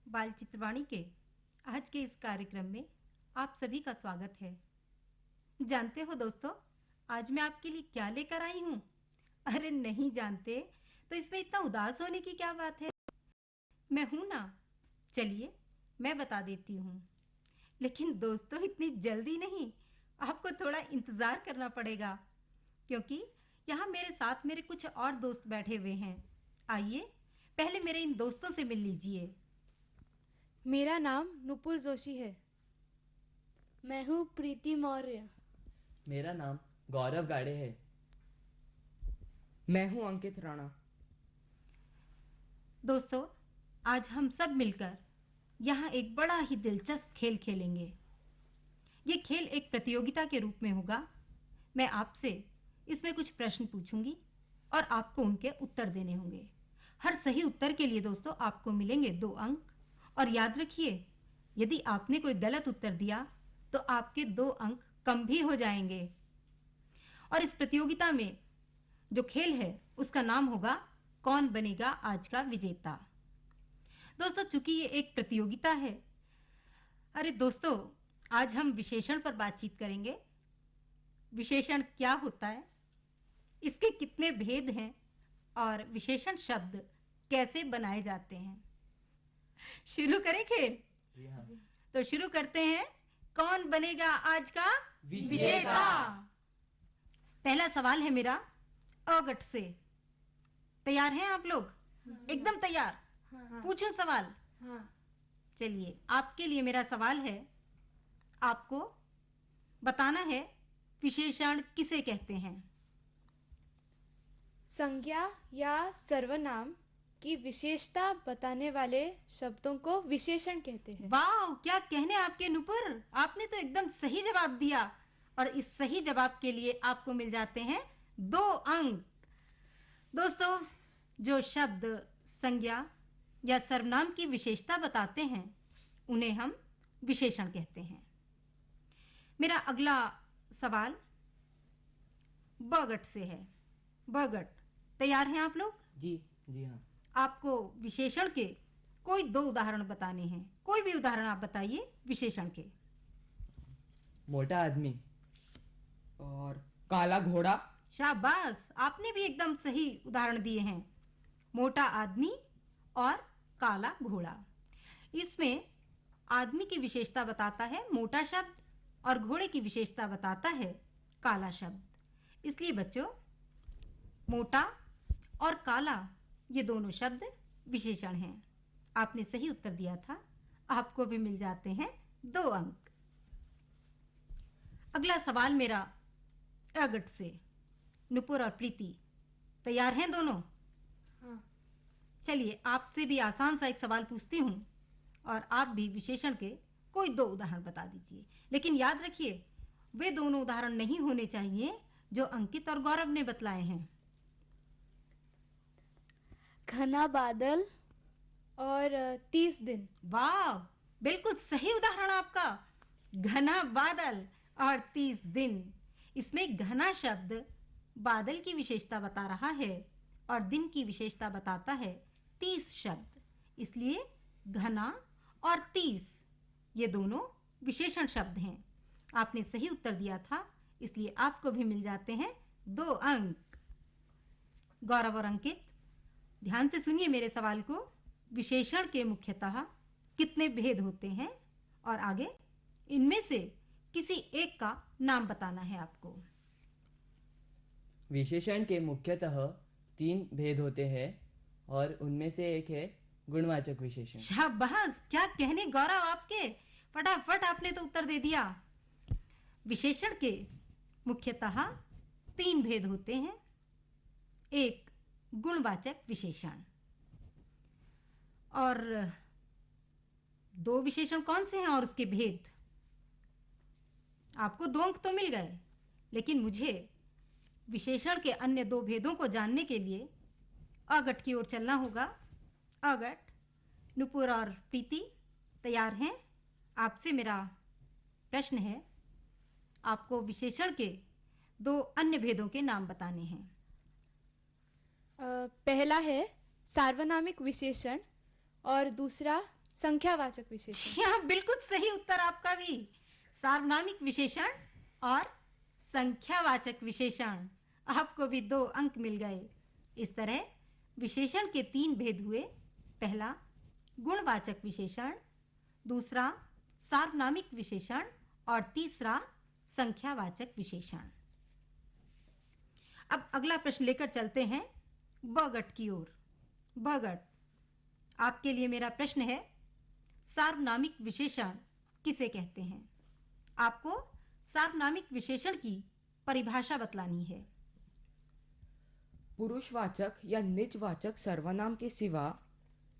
बाल चित्रवाणी के आज के इस कार्यक्रम में आप सभी का स्वागत है। जानते हो दोस्तों, आज मैं आपके लिए क्या लेकर आई हूँ? अरे नहीं जानते तो इसमें इतना उदास होने की क्या बात है? मैं हूं ना। चलिए मैं बता देती हूँ। लेकिन दोस्तों इतनी जल्दी नहीं, आपको थोड़ा इंतज़ार करना पड़ेगा, क्योंकि यहाँ मेरे साथ मेरे कुछ और दोस्त बैठे हुए हैं। आइए पहले मेरे इन दोस्तों से मिल लीजिए। मेरा नाम नुपुर जोशी है। मैं हूँ प्रीति मौर्य। मेरा नाम गौरव गाड़े है। मैं हूं अंकित राणा। दोस्तों, आज हम सब मिलकर यहाँ एक बड़ा ही दिलचस्प खेल खेलेंगे। ये खेल एक प्रतियोगिता के रूप में होगा। मैं आपसे इसमें कुछ प्रश्न पूछूंगी और आपको उनके उत्तर देने होंगे। हर सही उत्तर के लिए दोस्तों आपको मिलेंगे 2 अंक। और याद रखिए, यदि आपने कोई गलत उत्तर दिया तो आपके 2 अंक कम भी हो जाएंगे। और इस प्रतियोगिता में जो खेल है उसका नाम होगा कौन बनेगा आज का विजेता। दोस्तों, चूंकि ये एक प्रतियोगिता है, अरे दोस्तों, आज हम विशेषण पर बातचीत करेंगे। विशेषण क्या होता है, इसके कितने भेद हैं और विशेषण शब्द कैसे बनाए जाते हैं। शुरू करें खेल? जी हाँ। तो शुरू करते हैं। कौन बनेगा आज का विजेता? पहला सवाल है मेरा अगट से। तैयार हैं आप लोग? एकदम तैयार? हाँ। पूछूं सवाल? हाँ। चलिए, आपके लिए मेरा सवाल है, आपको बताना है विशेषण किसे कहते हैं। संज्ञा या सर्वनाम की विशेषता बताने वाले शब्दों को विशेषण कहते हैं। वाह, क्या कहने आपके नुपुर, आपने तो एकदम सही जवाब दिया और इस सही जवाब के लिए आपको मिल जाते हैं 2 अंक। दोस्तों, जो शब्द संज्ञा या सर्वनाम की विशेषता बताते हैं उन्हें हम विशेषण कहते हैं। मेरा अगला सवाल बगट से है। बगट, तैयार हैं आप लोग? जी हाँ। आपको विशेषण के कोई 2 उदाहरण बताने हैं। कोई भी उदाहरण आप बताइए विशेषण के। मोटा आदमी। और काला घोड़ा। शाबाश, आपने भी एकदम सही उदाहरण दिए हैं। मोटा आदमी और काला घोड़ा। इसमें आदमी की विशेषता बताता है मोटा शब्द और घोड़े की विशेषता बताता है काला शब्द। इसलिए बच्चों, मोटा और काला ये दोनों शब्द विशेषण हैं। आपने सही उत्तर दिया था, आपको भी मिल जाते हैं 2 अंक। अगला सवाल मेरा अगट से। नुपुर और प्रीति तैयार हैं दोनों? हाँ। चलिए, आपसे भी आसान सा एक सवाल पूछती हूँ और आप भी विशेषण के कोई 2 उदाहरण बता दीजिए। लेकिन याद रखिए, वे दोनों उदाहरण नहीं होने चाहिए जो अंकित और गौरव ने बतलाए हैं। घना बादल और 30 दिन। वाह, बिल्कुल सही उदाहरण आपका। घना बादल और 30 दिन। इसमें घना शब्द बादल की विशेषता बता रहा है और दिन की विशेषता बताता है 30 शब्द। इसलिए घना और 30 ये दोनों विशेषण शब्द हैं। आपने सही उत्तर दिया था, इसलिए आपको भी मिल जाते हैं 2 अंक। गौरव और अंकित, ध्यान से सुनिए मेरे सवाल को। विशेषण के मुख्यतः कितने भेद होते हैं और आगे इनमें से किसी एक का नाम बताना है आपको। विशेषण के मुख्यतः 3 भेद होते हैं और उनमें से एक है गुणवाचक विशेषण। शाबाश, क्या कहने गौरव आपके, फटाफट आपने तो उत्तर दे दिया। विशेषण के मुख्यतः 3 भेद होते हैं। एक गुणवाचक विशेषण, और 2 विशेषण कौन से हैं और उसके भेद? आपको 2 अंक तो मिल गए, लेकिन मुझे विशेषण के अन्य 2 भेदों को जानने के लिए अगट की ओर चलना होगा। अगट, नुपुर और प्रीति तैयार हैं? आपसे मेरा प्रश्न है, आपको विशेषण के 2 अन्य भेदों के नाम बताने हैं। पहला है सार्वनामिक विशेषण और दूसरा संख्यावाचक विशेषण। जी हाँ, बिल्कुल सही उत्तर आपका भी। सार्वनामिक विशेषण और संख्यावाचक विशेषण। आपको भी 2 अंक मिल गए। इस तरह विशेषण के 3 भेद हुए। पहला गुणवाचक विशेषण, दूसरा सार्वनामिक विशेषण और तीसरा संख्यावाचक विशेषण। अब अगला प्रश्न लेकर चलते हैं बगट की ओर। बगट, आपके लिए मेरा प्रश्न है, सार्वनामिक विशेषण किसे कहते हैं? आपको सार्वनामिक विशेषण की परिभाषा बतलानी है। पुरुषवाचक या निजवाचक सर्वनाम के सिवा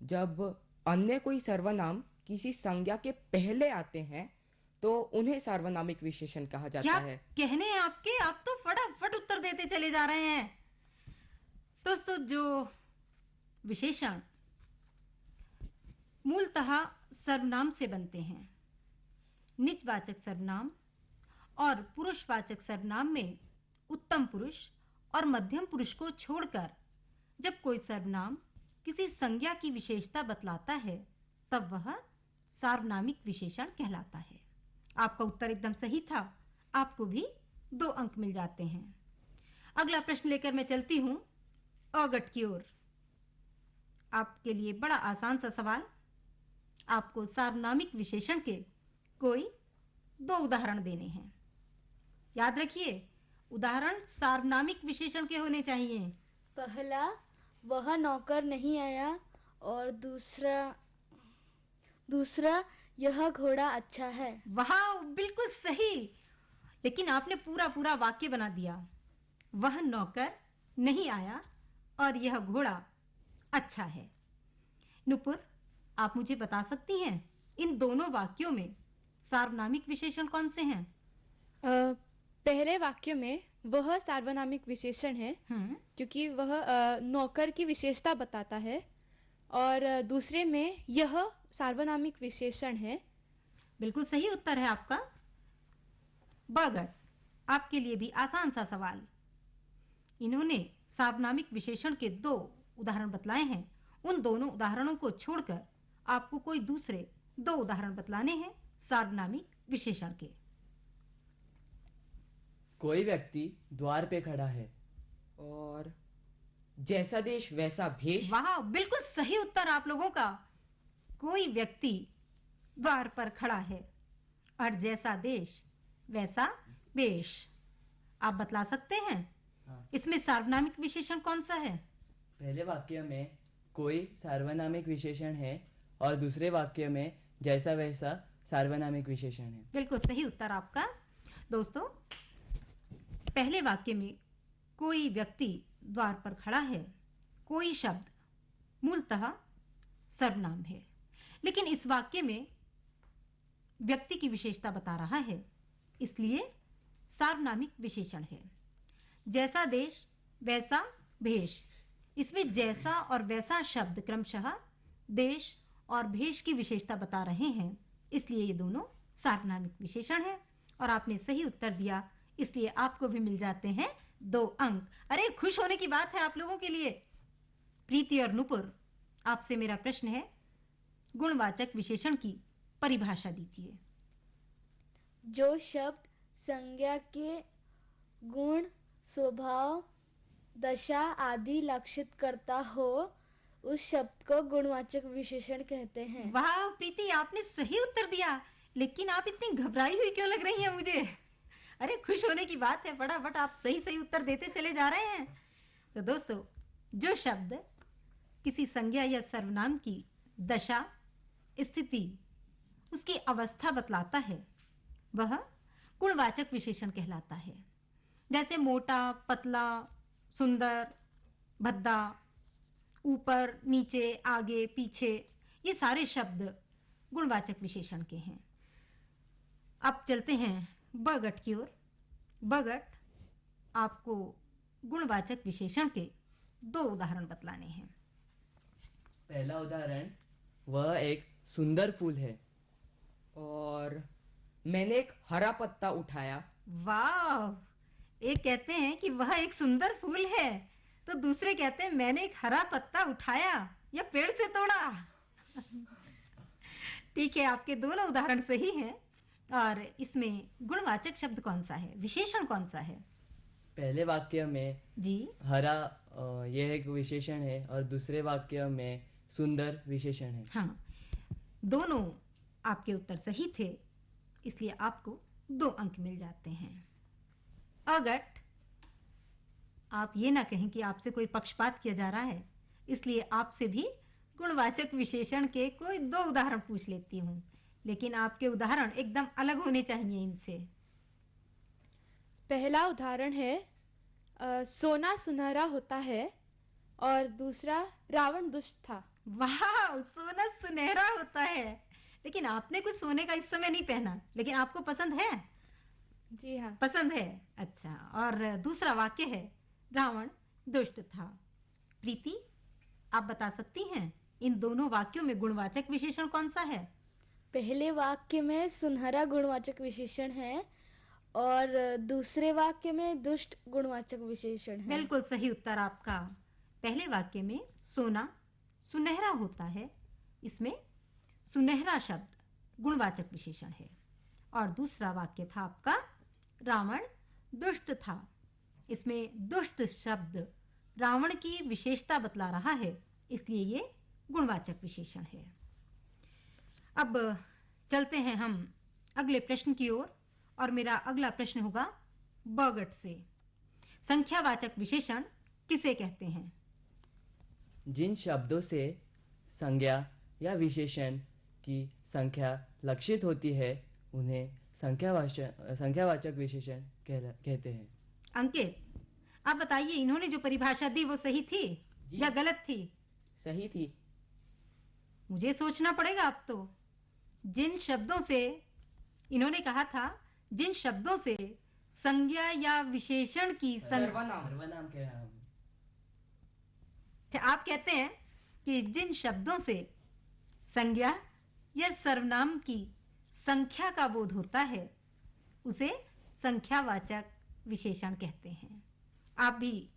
जब अन्य कोई सर्वनाम किसी संज्ञा के पहले आते हैं तो उन्हें सार्वनामिक विशेषण कहा जाता क्या है। कहने हैं आपके? आप तो फटाफट उत्तर देते चले जा रहे हैं। दोस्तों, जो विशेषण मूलतः सर्वनाम से बनते हैं, निजवाचक सर्वनाम और पुरुषवाचक सर्वनाम में उत्तम पुरुष और मध्यम पुरुष को छोड़कर जब कोई सर्वनाम किसी संज्ञा की विशेषता बतलाता है तब वह सार्वनामिक विशेषण कहलाता है। आपका उत्तर एकदम सही था। आपको भी 2 अंक मिल जाते हैं। अगला प्रश्न लेकर मैं चलती हूं अगट की ओर। आपके लिए बड़ा आसान सा सवाल। आपको सार्वनामिक विशेषण के कोई 2 उदाहरण देने हैं। याद रखिए, उदाहरण सार्वनामिक विशेषण के होने चाहिए। पहला, वह नौकर नहीं आया, और दूसरा यह घोड़ा अच्छा है। वाह, बिल्कुल सही। लेकिन आपने पूरा वाक्य बना दिया। वह नौकर नहीं आया और यह घोड़ा अच्छा है। नुपुर, आप मुझे बता सकती हैं इन दोनों वाक्यों में सार्वनामिक विशेषण कौन से हैं? पहले वाक्य में वह सार्वनामिक विशेषण है क्योंकि वह नौकर की विशेषता बताता है, और दूसरे में यह सार्वनामिक विशेषण है। बिल्कुल सही उत्तर है आपका। बगट, आपके लिए भी आसान सा सवाल। इन्होंने सार्वनामिक विशेषण के 2 उदाहरण बतलाए हैं। उन दोनों उदाहरणों को छोड़कर आपको कोई दूसरे 2 उदाहरण बतलाने हैं सार्वनामिक विशेषण के। कोई व्यक्ति द्वार पे खड़ा है। और जैसा देश वैसा भेष। वाह, बिल्कुल सही उत्तर आप लोगों का। कोई व्यक्ति द्वार पर खड़ा है और जैसा देश वैसा वेश। आप बतला सकते हैं हाँ। इसमें सार्वनामिक विशेषण कौन सा है? पहले वाक्य में कोई सार्वनामिक विशेषण है और दूसरे वाक्य में जैसा वैसा सार्वनामिक विशेषण है। बिल्कुल सही उत्तर आपका। दोस्तों, पहले वाक्य में कोई व्यक्ति द्वार पर खड़ा है, कोई शब्द मूलतः सर्वनाम है, लेकिन इस वाक्य में व्यक्ति की विशेषता बता रहा है, इसलिए सार्वनामिक विशेषण है। जैसा देश वैसा भेष, इसमें जैसा और वैसा शब्द क्रमशः देश और भेष की विशेषता बता रहे हैं, इसलिए ये दोनों सार्वनामिक विशेषण हैं। और आपने सही उत्तर दिया, इसलिए आपको भी मिल जाते हैं 2 अंक। अरे, खुश होने की बात है आप लोगों के लिए। प्रीति और नुपुर, आपसे मेरा प्रश्न है, गुणवाचक विशेषण की परिभाषा दीजिए। जो शब्द संज्ञा के गुण, स्वभाव, दशा आदि लक्षित करता हो उस शब्द को गुणवाचक विशेषण कहते हैं। वाह प्रीति, आपने सही उत्तर दिया। लेकिन आप इतनी घबराई हुई क्यों लग रही हैं मुझे? अरे, खुश होने की बात है, फटाफट आप सही उत्तर देते चले जा रहे हैं। तो दोस्तों, जो शब्द किसी संज्ञा या सर्वनाम की दशा, स्थिति, उसकी अवस्था बतलाता है, वह गुणवाचक विशेषण कहलाता है। जैसे मोटा, पतला, सुंदर, भद्दा, ऊपर, नीचे, आगे, पीछे, ये सारे शब्द गुणवाचक विशेषण के हैं। अब चलते हैं बगट की ओर। बगट, आपको गुणवाचक विशेषण के 2 उदाहरण बतलाने हैं। पहला उदाहरण, वह एक सुंदर फूल है। और मैंने एक हरा पत्ता उठाया। वाह! एक कहते हैं कि वह एक सुंदर फूल है, तो दूसरे कहते हैं मैंने एक हरा पत्ता उठाया या पेड़ से तोड़ा। ठीक है, आपके दोनों उदाहरण सही हैं। और इसमें गुणवाचक शब्द कौन सा है, विशेषण कौन सा है? पहले वाक्य में जी, हरा यह एक विशेषण है और दूसरे वाक्य में सुंदर विशेषण है। हाँ, दोनों आपके उत्तर सही थे, इसलिए आपको 2 अंक मिल जाते हैं। अगट, आप ये ना कहें कि आपसे कोई पक्षपात किया जा रहा है, इसलिए आपसे भी गुणवाचक विशेषण के कोई 2 उदाहरण पूछ लेती हूँ, लेकिन आपके उदाहरण एकदम अलग होने चाहिए इनसे। पहला उदाहरण है सोना सुनहरा होता है और दूसरा रावण दुष्ट था। वाह, सोना सुनहरा होता है। लेकिन आपने कुछ सोने का इस समय नहीं पहना, लेकिन आपको पसंद है? जी हाँ। पसंद है, अच्छा। और दूसरा वाक्य है रावण दुष्ट था। प्रीति, आप बता सकती हैं इन दोनों वाक्यों में गुणवाचक विशेषण कौन सा है? पहले वाक्य में सुनहरा गुणवाचक विशेषण है और दूसरे वाक्य में दुष्ट गुणवाचक विशेषण है। बिल्कुल सही उत्तर आपका। पहले वाक्य में सोना सुनहरा होता है, इसमें सुनहरा शब्द गुणवाचक विशेषण है। और दूसरा वाक्य था आपका रावण दुष्ट था, इसमें दुष्ट शब्द रावण की विशेषता बतला रहा है, इसलिए ये गुणवाचक विशेषण है। अब चलते हैं हम अगले प्रश्न की ओर, और मेरा अगला प्रश्न होगा बगट से। संख्यावाचक विशेषण किसे कहते हैं? जिन शब्दों से संज्ञा या विशेषण की संख्या लक्षित होती है उन्हें संख्यावाचक विशेषण कहते हैं। अंकित, आप बताइए, इन्होंने जो परिभाषा दी वो सही थी जी। या गलत थी? सही थी। मुझे सोचना पड़ेगा अब तो। जिन शब्दों से, इन्होंने कहा था जिन शब्दों से संज्ञा या विशेषण की सर्वनाम। सर्वनाम कह रहा हूँ। आप कहते हैं कि जिन शब्दों से संज्ञा या सर्वनाम की संख्या का बोध होता है उसे संख्यावाचक विशेषण कहते हैं। आप भी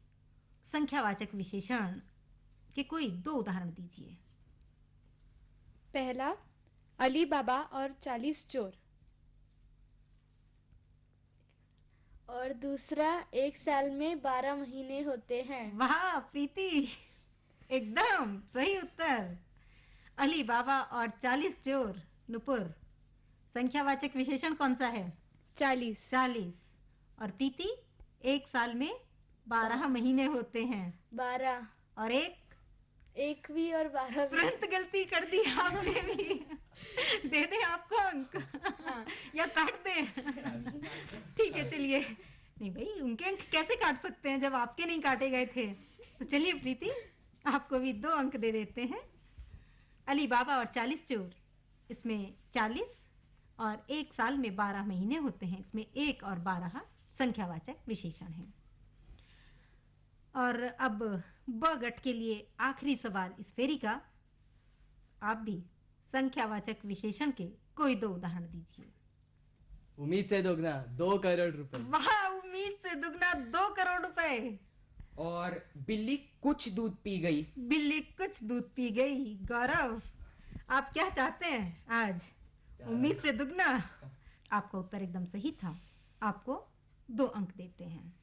संख्यावाचक विशेषण के कोई 2 उदाहरण दीजिए। पहला अली बाबा और 40 चोर। और दूसरा 1 साल में 12 महीने होते हैं। वाह प्रीति, एकदम सही उत्तर। अली बाबा और 40 चोर। नुपुर, संख्यावाचक विशेषण कौन सा है? 40। 40। और प्रीति, 1 साल में 12 महीने होते हैं। 12। और एक भी और 12 भी। तुरंत गलती कर दी आपने भी। दे दें आपको अंक या काट दें? ठीक है, चलिए। नहीं भाई, उनके अंक कैसे काट सकते हैं जब आपके नहीं काटे गए थे? तो चलिए प्रीति, आपको भी 2 अंक दे देते हैं। अली बाबा और 40 चोर, इसमें 40 और 1 साल में 12 महीने होते हैं, इसमें 1 और 12 संख्यावाचक विशेषण हैं। और अब बगट के लिए आखिरी सवाल इस फेरी का। आप भी संख्यावाचक विशेषण के कोई 2 उदाहरण दीजिए। उम्मीद से दोगुना 2 करोड़ रुपए। वाह, उम्मीद से दुगना 2 करोड़ रुपए। और बिल्ली कुछ दूध पी गई। बिल्ली कुछ दूध पी गई। गौरव, आप क्या चाहते हैं आज? उम्मीद से दुगना। आपका उत्तर एकदम सही था, आपको 2 अंक देते हैं।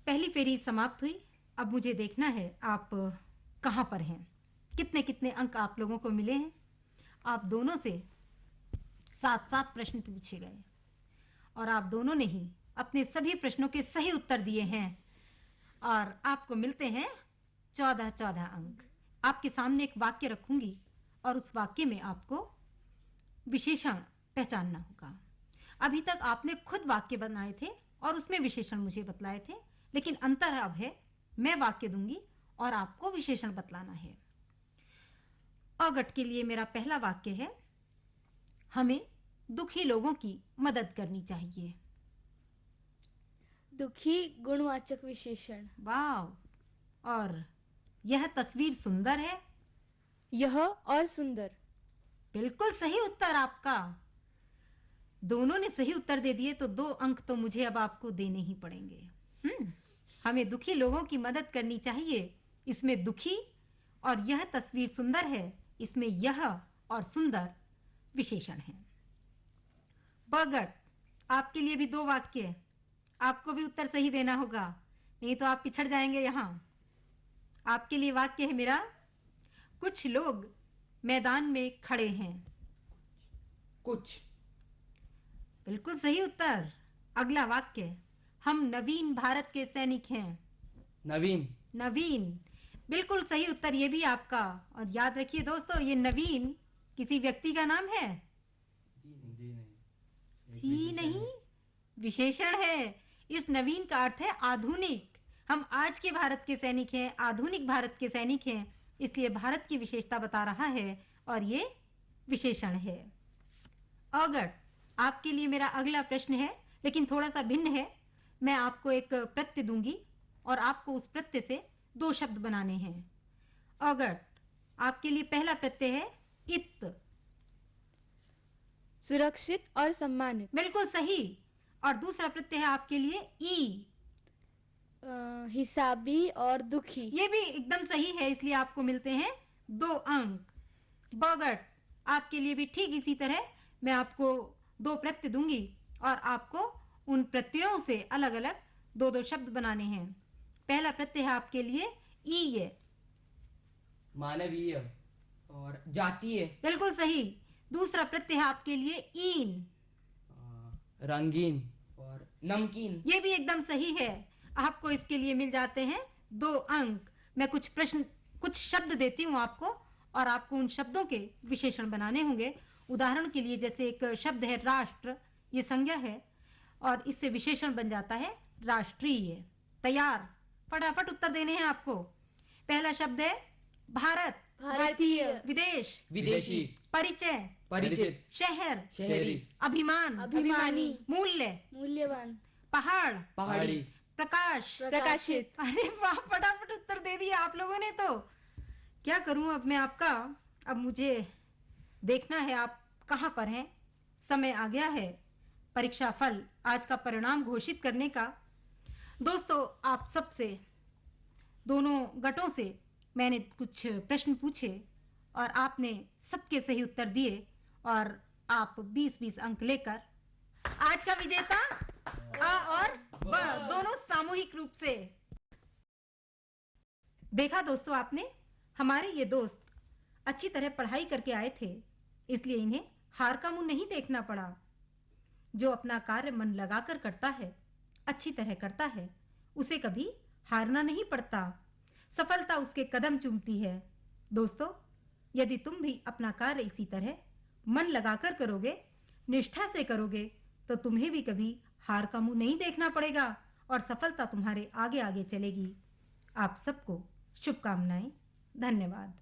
पहली फेरी समाप्त हुई। अब मुझे देखना है आप कहाँ पर हैं, कितने कितने अंक आप लोगों को मिले हैं। आप दोनों से 7-7 प्रश्न पूछे गए और आप दोनों ने ही अपने सभी प्रश्नों के सही उत्तर दिए हैं और आपको मिलते हैं 14-14 अंक। आपके सामने एक वाक्य रखूंगी और उस वाक्य में आपको विशेषण पहचानना होगा। अभी तक आपने खुद वाक्य बनाए थे और उसमें विशेषण मुझे बतलाए थे, लेकिन अंतर अब है, मैं वाक्य दूंगी और आपको विशेषण बतलाना है। अगट के लिए मेरा पहला वाक्य है, हमें दुखी लोगों की मदद करनी चाहिए। दुखी गुणवाचक विशेषण। वाह। और यह तस्वीर सुंदर है। यह और सुंदर। बिल्कुल सही उत्तर आपका। दोनों ने सही उत्तर दे दिए तो 2 अंक तो मुझे अब आपको देने ही पड़ेंगे। हमें दुखी लोगों की मदद करनी चाहिए, इसमें दुखी और यह तस्वीर सुंदर है, इसमें यह और सुंदर विशेषण हैं। बगट, आपके लिए भी 2 वाक्य, आपको भी उत्तर सही देना होगा, नहीं तो आप पिछड़ जाएंगे यहाँ। आपके लिए वाक्य है मेरा, कुछ लोग मैदान में खड़े हैं। कुछ। बिल्कुल सही उत्तर। अगला वाक्य, हम नवीन भारत के सैनिक हैं। नवीन। नवीन, बिल्कुल सही उत्तर ये भी आपका। और याद रखिए दोस्तों, ये नवीन किसी व्यक्ति का नाम है? जी नहीं, विशेषण है। इस नवीन का अर्थ है आधुनिक। हम आज के भारत के सैनिक हैं, आधुनिक भारत के सैनिक हैं, इसलिए भारत की विशेषता बता रहा है और ये विशेषण है। अगट, आपके लिए मेरा अगला प्रश्न है, लेकिन थोड़ा सा भिन्न है। मैं आपको एक प्रत्यय दूंगी और आपको उस प्रत्यय से 2 शब्द बनाने हैं। अगट, आपके लिए पहला प्रत्यय है इत। सुरक्षित और सम्मानित। बिल्कुल सही। और दूसरा प्रत्यय है आपके लिए ई। हिसाबी और दुखी। ये भी एकदम सही है, इसलिए आपको मिलते हैं 2 अंक। बगट, आपके लिए भी ठीक इसी तरह मैं आपको 2 प्रत्यय दूंगी और आपको उन प्रत्ययों से अलग अलग 2-2 शब्द बनाने हैं। पहला प्रत्यय है आपके लिए ई। मानवीय और जातीय। बिल्कुल सही। दूसरा प्रत्यय है आपके लिए ईन। रंगीन और नमकीन। ये भी एकदम सही है। आपको इसके लिए मिल जाते हैं 2 अंक। मैं कुछ शब्द देती हूँ आपको और आपको उन शब्दों के विशेषण बनाने होंगे। उदाहरण के लिए जैसे एक शब्द है राष्ट्र, ये संज्ञा है और इससे विशेषण बन जाता है राष्ट्रीय। तैयार? फटाफट उत्तर देने हैं आपको। पहला शब्द है भारत। भारतीय। विदेश। विदेशी। परिचय। परिचित। शहर। शहरी। अभिमान। अभिमानी। मूल्य। मूल्यवान। पहाड़। पहाड़ी। प्रकाश। प्रकाशित। अरे वाह, फटाफट उत्तर दे दिया आप लोगों ने तो। क्या करूं अब मैं आपका, अब मुझे देखना है आप कहां पर हैं। समय आ गया है परीक्षा फल, आज का परिणाम घोषित करने का। दोस्तों, आप सबसे, दोनों गटों से मैंने कुछ प्रश्न पूछे और आपने सबके सही उत्तर दिए और आप 20-20 अंक लेकर आज का विजेता आ और ब दोनों सामूहिक रूप से। देखा दोस्तों आपने, हमारे ये दोस्त अच्छी तरह पढ़ाई करके आए थे, इसलिए इन्हें हार का मुंह नहीं देखना पड़ा। जो अपना कार्य मन लगाकर करता है, अच्छी तरह करता है, उसे कभी हारना नहीं पड़ता। सफलता उसके कदम चूमती है। दोस्तों, यदि तुम भी अपना कार्य इसी तरह मन लगाकर करोगे, निष्ठा से करोगे, तो तुम्हें भी कभी हार का मुंह नहीं देखना पड़ेगा और सफलता तुम्हारे आगे आगे चलेगी। आप सबको शुभकामनाएं। धन्यवाद।